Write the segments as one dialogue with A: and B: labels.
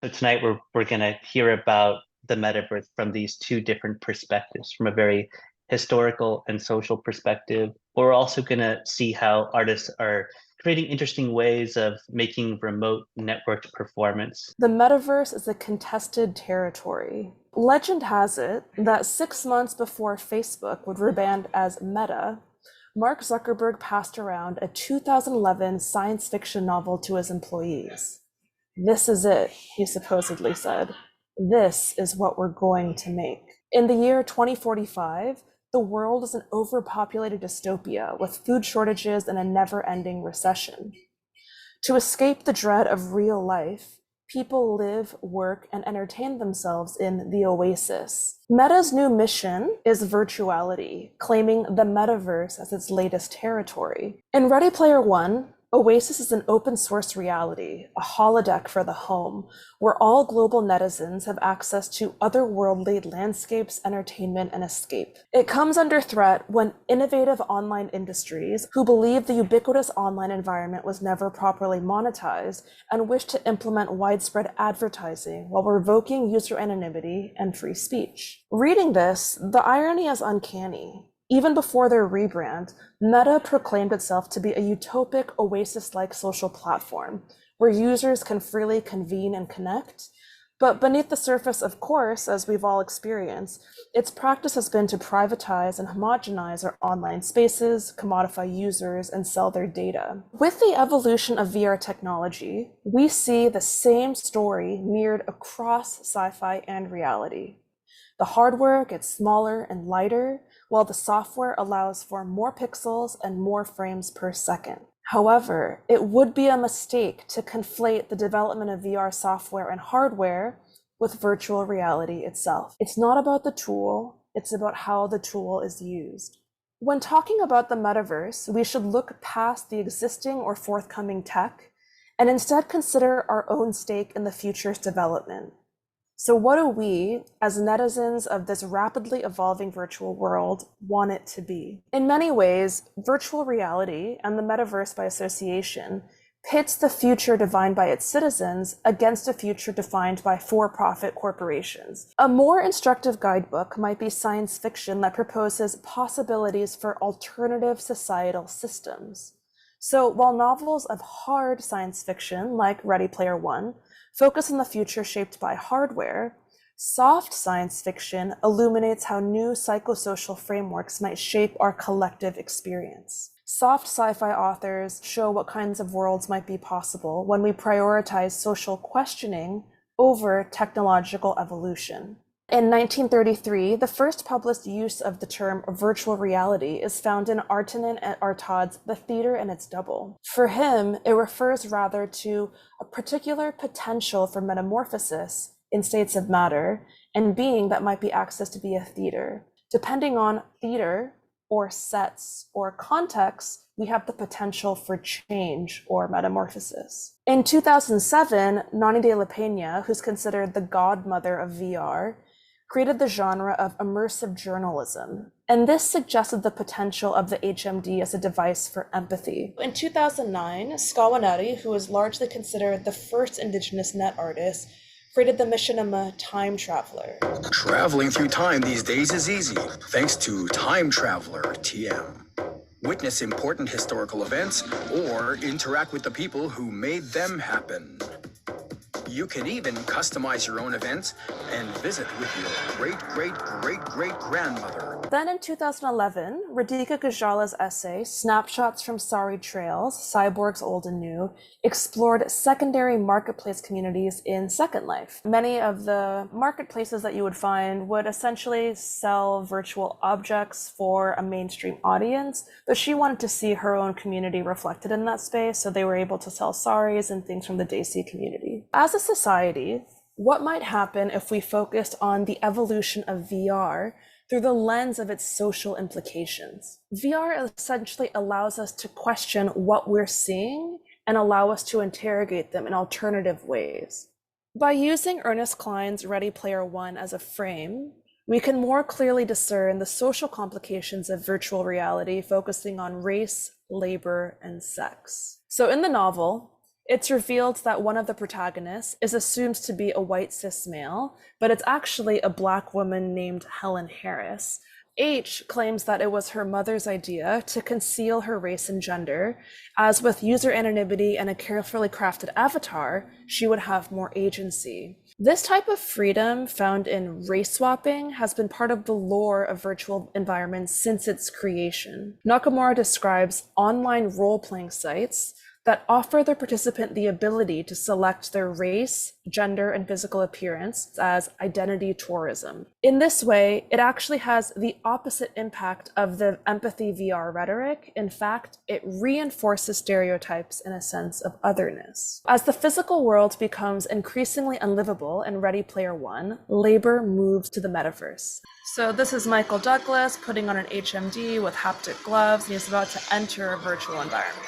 A: So tonight we're gonna hear about the metaverse from these two different perspectives, from a very historical and social perspective. But we're also gonna see how artists are creating interesting ways of making remote networked performance.
B: The metaverse is a contested territory. Legend has it that 6 months before Facebook would rebrand as Meta, Mark Zuckerberg passed around a 2011 science fiction novel to his employees. "This is it," he supposedly said. "This is what we're going to make." In the year 2045, the world is an overpopulated dystopia with food shortages and a never-ending recession. To escape the dread of real life, people live, work, and entertain themselves in the oasis. Meta's new mission is virtuality, claiming the metaverse as its latest territory. In Ready Player One, Oasis is an open source reality, a holodeck for the home, where all global netizens have access to otherworldly landscapes, entertainment, and escape. It comes under threat when innovative online industries, who believe the ubiquitous online environment was never properly monetized and wish to implement widespread advertising while revoking user anonymity and free speech. Reading this, the irony is uncanny. Even before their rebrand, Meta proclaimed itself to be a utopic Oasis-like social platform where users can freely convene and connect. But beneath the surface, of course, as we've all experienced, its practice has been to privatize and homogenize our online spaces, commodify users, and sell their data. With the evolution of VR technology, we see the same story mirrored across sci-fi and reality. The hardware gets smaller and lighter, while the software allows for more pixels and more frames per second. However, it would be a mistake to conflate the development of VR software and hardware with virtual reality itself. It's not about the tool, it's about how the tool is used. When talking about the metaverse, we should look past the existing or forthcoming tech and instead consider our own stake in the future's development. So what do we, as netizens of this rapidly evolving virtual world, want it to be? In many ways, virtual reality and the metaverse by association pits the future defined by its citizens against a future defined by for-profit corporations. A more instructive guidebook might be science fiction that proposes possibilities for alternative societal systems. So while novels of hard science fiction, like Ready Player One, focus on the future shaped by hardware, soft science fiction illuminates how new psychosocial frameworks might shape our collective experience. Soft sci-fi authors show what kinds of worlds might be possible when we prioritize social questioning over technological evolution. In 1933, the first published use of the term virtual reality is found in Artanen and Todd's The Theater and Its Double. For him, it refers rather to a particular potential for metamorphosis in states of matter and being that might be accessed via theater. Depending on theater or sets or context, we have the potential for change or metamorphosis. In 2007, Nani de la Peña, who's considered the godmother of VR, created the genre of immersive journalism, and this suggested the potential of the HMD as a device for empathy. In 2009, Skawanati, who is largely considered the first indigenous net artist, created the Mishinama Time Traveler.
C: Traveling through time these days is easy, thanks to Time Traveler TM. Witness important historical events or interact with the people who made them happen. You can even customize your own events and visit with your great-great-great-great-grandmother.
B: Then in 2011, Radhika Gujral's essay, Snapshots from Sari Trails, Cyborgs Old and New, explored secondary marketplace communities in Second Life. Many of the marketplaces that you would find would essentially sell virtual objects for a mainstream audience, but she wanted to see her own community reflected in that space, so they were able to sell saris and things from the Desi community. As a society, what might happen if we focused on the evolution of VR through the lens of its social implications? VR essentially allows us to question what we're seeing and allow us to interrogate them in alternative ways. By using Ernest Cline's Ready Player One as a frame, we can more clearly discern the social complications of virtual reality, focusing on race, labor, and sex. So in the novel, It's revealed that one of the protagonists is assumed to be a white cis male, but it's actually a Black woman named Helen Harris. H claims that it was her mother's idea to conceal her race and gender, as with user anonymity and a carefully crafted avatar, she would have more agency. This type of freedom found in race swapping has been part of the lore of virtual environments since its creation. Nakamura describes online role-playing sites that offer the participant the ability to select their race, gender, and physical appearance as identity tourism. In this way, it actually has the opposite impact of the empathy VR rhetoric. In fact, it reinforces stereotypes in a sense of otherness. As the physical world becomes increasingly unlivable in Ready Player One, labor moves to the metaverse. So this is Michael Douglas putting on an HMD with haptic gloves, and he's about to enter a virtual environment.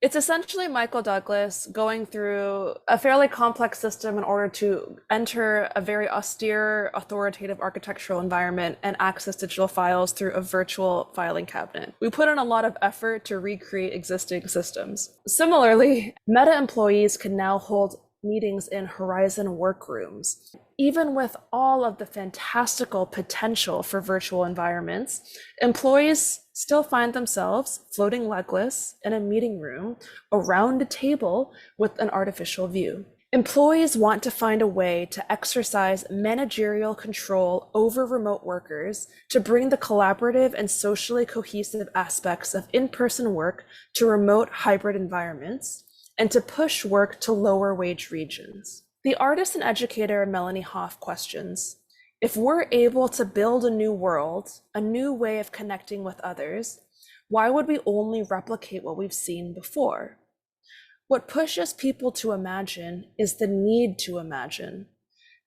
B: It's essentially Michael Douglas going through a fairly complex system in order to enter a very austere, authoritative architectural environment and access digital files through a virtual filing cabinet. We put in a lot of effort to recreate existing systems. Similarly, Meta employees can now hold meetings in Horizon workrooms. Even with all of the fantastical potential for virtual environments, employees still find themselves floating legless in a meeting room around a table with an artificial view. Employees want to find a way to exercise managerial control over remote workers to bring the collaborative and socially cohesive aspects of in-person work to remote hybrid environments, and to push work to lower wage regions. The artist and educator Melanie Hoff questions, if we're able to build a new world, a new way of connecting with others, why would we only replicate what we've seen before? What pushes people to imagine is the need to imagine.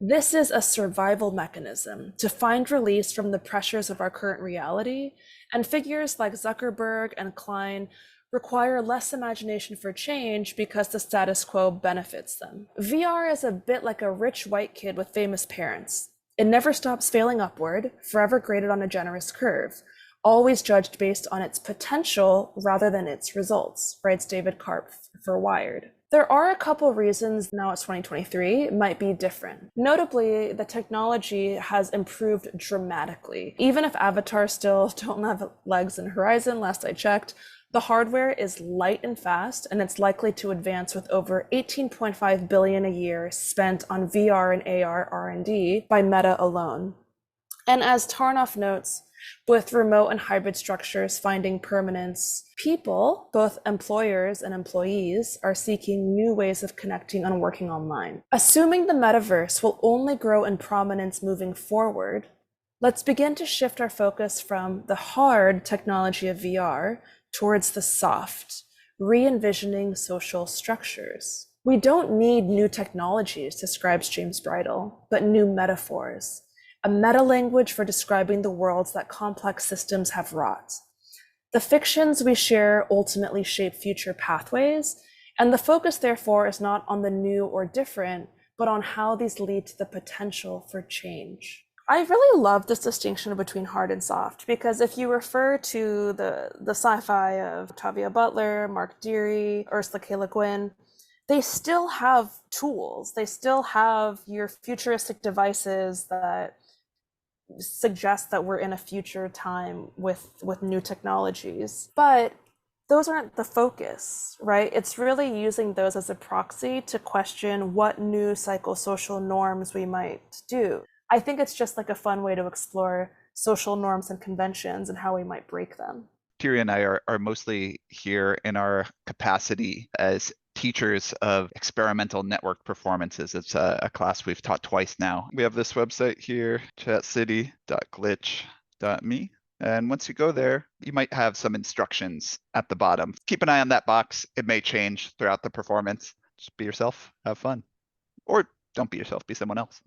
B: This is a survival mechanism to find release from the pressures of our current reality, and figures like Zuckerberg and Klein require less imagination for change because the status quo benefits them. VR is a bit like a rich white kid with famous parents. It never stops failing upward, forever graded on a generous curve, always judged based on its potential rather than its results, writes David Karp for Wired. There are a couple reasons now it's 2023 it might be different. Notably, the technology has improved dramatically. Even if avatars still don't have legs in Horizon, last I checked, the hardware is light and fast, and it's likely to advance with over $18.5 billion a year spent on VR and AR R&D by Meta alone. And as Tarnoff notes, with remote and hybrid structures finding permanence, people, both employers and employees, are seeking new ways of connecting and working online. Assuming the metaverse will only grow in prominence moving forward, let's begin to shift our focus from the hard technology of VR towards the soft, re-envisioning social structures. We don't need new technologies, describes James Bridle, but new metaphors, a meta-language for describing the worlds that complex systems have wrought. The fictions we share ultimately shape future pathways, and the focus therefore is not on the new or different, but on how these lead to the potential for change. I really love this distinction between hard and soft, because if you refer to the sci-fi of Octavia Butler, Mark Deary, Ursula K. Le Guin, they still have tools. They still have your futuristic devices that suggest that we're in a future time with new technologies. But those aren't the focus, right? It's really using those as a proxy to question what new psychosocial norms we might do. I think it's just like a fun way to explore social norms and conventions and how we might break them.
D: Tiri and I are mostly here in our capacity as teachers of experimental network performances. It's a class we've taught twice now. We have this website here, chatcity.glitch.me. And once you go there, you might have some instructions at the bottom. Keep an eye on that box. It may change throughout the performance. Just be yourself, have fun. Or don't be yourself, be someone else.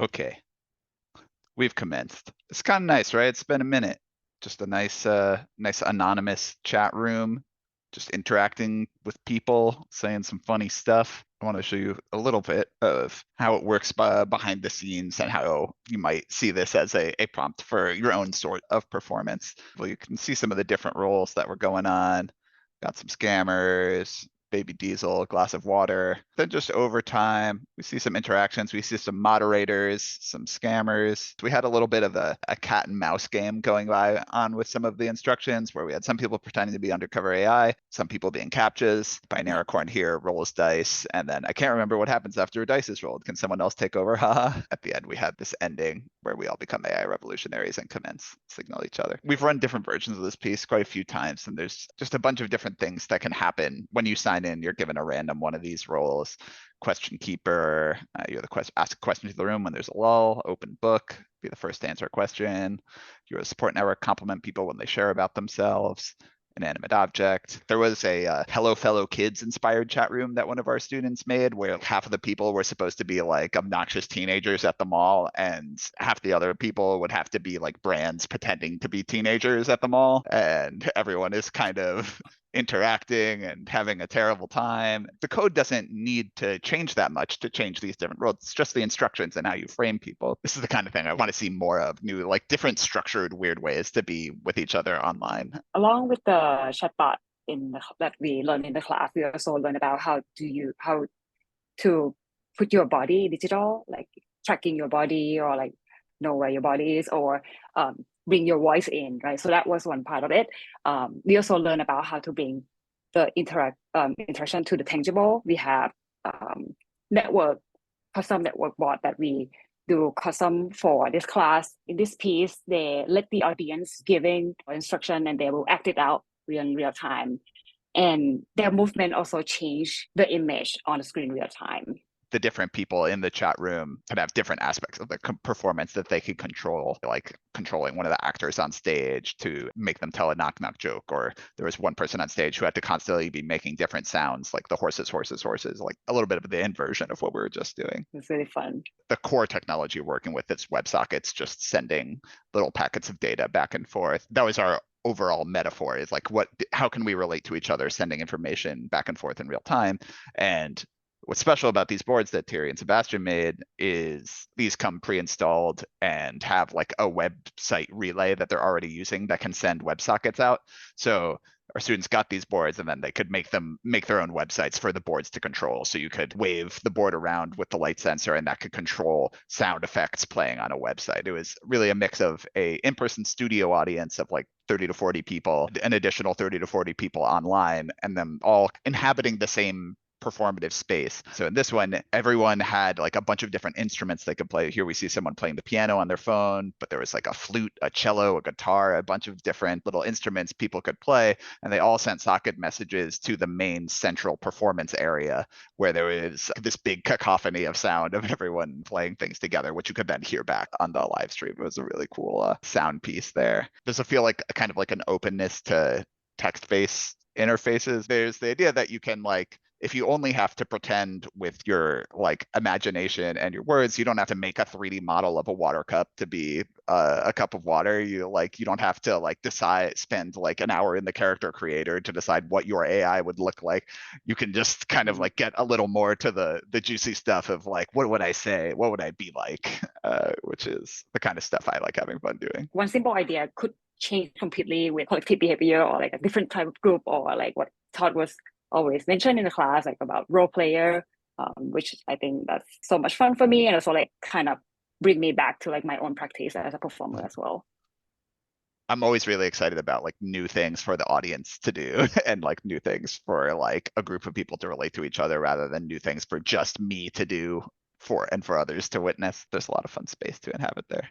D: Okay, we've commenced. It's kind of nice, right? It's been a minute. Just a nice anonymous chat room, just interacting with people, saying some funny stuff. I want to show you a little bit of how it works behind the scenes and how you might see this as a prompt for your own sort of performance. Well, you can see some of the different roles that were going on. Got some scammers, baby diesel, glass of water. Then just over time, we see some interactions. We see some moderators, some scammers. We had a little bit of a cat and mouse game going on with some of the instructions where we had some people pretending to be undercover AI, some people being captchas. Binaricorn here rolls dice. And then I can't remember what happens after a dice is rolled. Can someone else take over? Haha. At the end, we had this ending where we all become AI revolutionaries and commence, signal each other. We've run different versions of this piece quite a few times, and there's just a bunch of different things that can happen when you sign in. You're given a random one of these roles. Question keeper, you're the ask a question to the room when there's a lull. Open book, be the first to answer a question. You're a support network, compliment people when they share about themselves. Inanimate object. There was a Hello Fellow Kids inspired chat room that one of our students made where half of the people were supposed to be like obnoxious teenagers at the mall and half the other people would have to be like brands pretending to be teenagers at the mall, and everyone is kind of interacting and having a terrible time. The code doesn't need to change that much to change these different roles. It's just the instructions and how you frame people. This is the kind of thing I want to see more of, new, like different structured weird ways to be with each other online.
E: Along with the chatbot that we learned in the class, we also learn about how to put your body digital, like tracking your body or like know where your body is, or bring your voice in, right? So that was one part of it. We also learn about how to bring the interaction to the tangible. We have custom network board that we do custom for this class. In this piece, they let the audience giving instruction and they will act it out in real time. And their movement also change the image on the screen real time.
D: The different people in the chat room could have different aspects of the performance that they could control, like controlling one of the actors on stage to make them tell a knock knock joke, or there was one person on stage who had to constantly be making different sounds, like the horses, like a little bit of the inversion of what we were just doing.
E: It's really fun.
D: The core technology we're working with is WebSockets, just sending little packets of data back and forth. That was our overall metaphor, is like how can we relate to each other, sending information back and forth in real time. And what's special about these boards that Tiri and Sebastian made is these come pre-installed and have like a website relay that they're already using that can send WebSockets out. So our students got these boards and then they could make their own websites for the boards to control. So you could wave the board around with the light sensor and that could control sound effects playing on a website. It was really a mix of a in-person studio audience of like 30 to 40 people, an additional 30 to 40 people online, and them all inhabiting the same performative space. So in this one, everyone had like a bunch of different instruments they could play. Here we see someone playing the piano on their phone, but there was like a flute, a cello, a guitar, a bunch of different little instruments people could play, and they all sent socket messages to the main central performance area where there was this big cacophony of sound of everyone playing things together, which you could then hear back on the live stream. It was a really cool sound piece there. Does it feel like kind of like an openness to text-based interfaces? There's the idea that you can like, if you only have to pretend with your like imagination and your words, you don't have to make a 3D model of a water cup to be a cup of water. You don't have to like spend like an hour in the character creator to decide what your AI would look like. You can just kind of like get a little more to the juicy stuff of like, what would I say? What would I be like? Which is the kind of stuff I like having fun doing.
E: One simple idea could change completely with collective behavior or like a different type of group, or like what Todd was always mentioned in the class, like about role player, which I think that's so much fun for me, and also like kind of bring me back to like my own practice as a performer as well.
D: I'm always really excited about like new things for the audience to do and like new things for like a group of people to relate to each other rather than new things for just me to do for others to witness. There's a lot of fun space to inhabit there.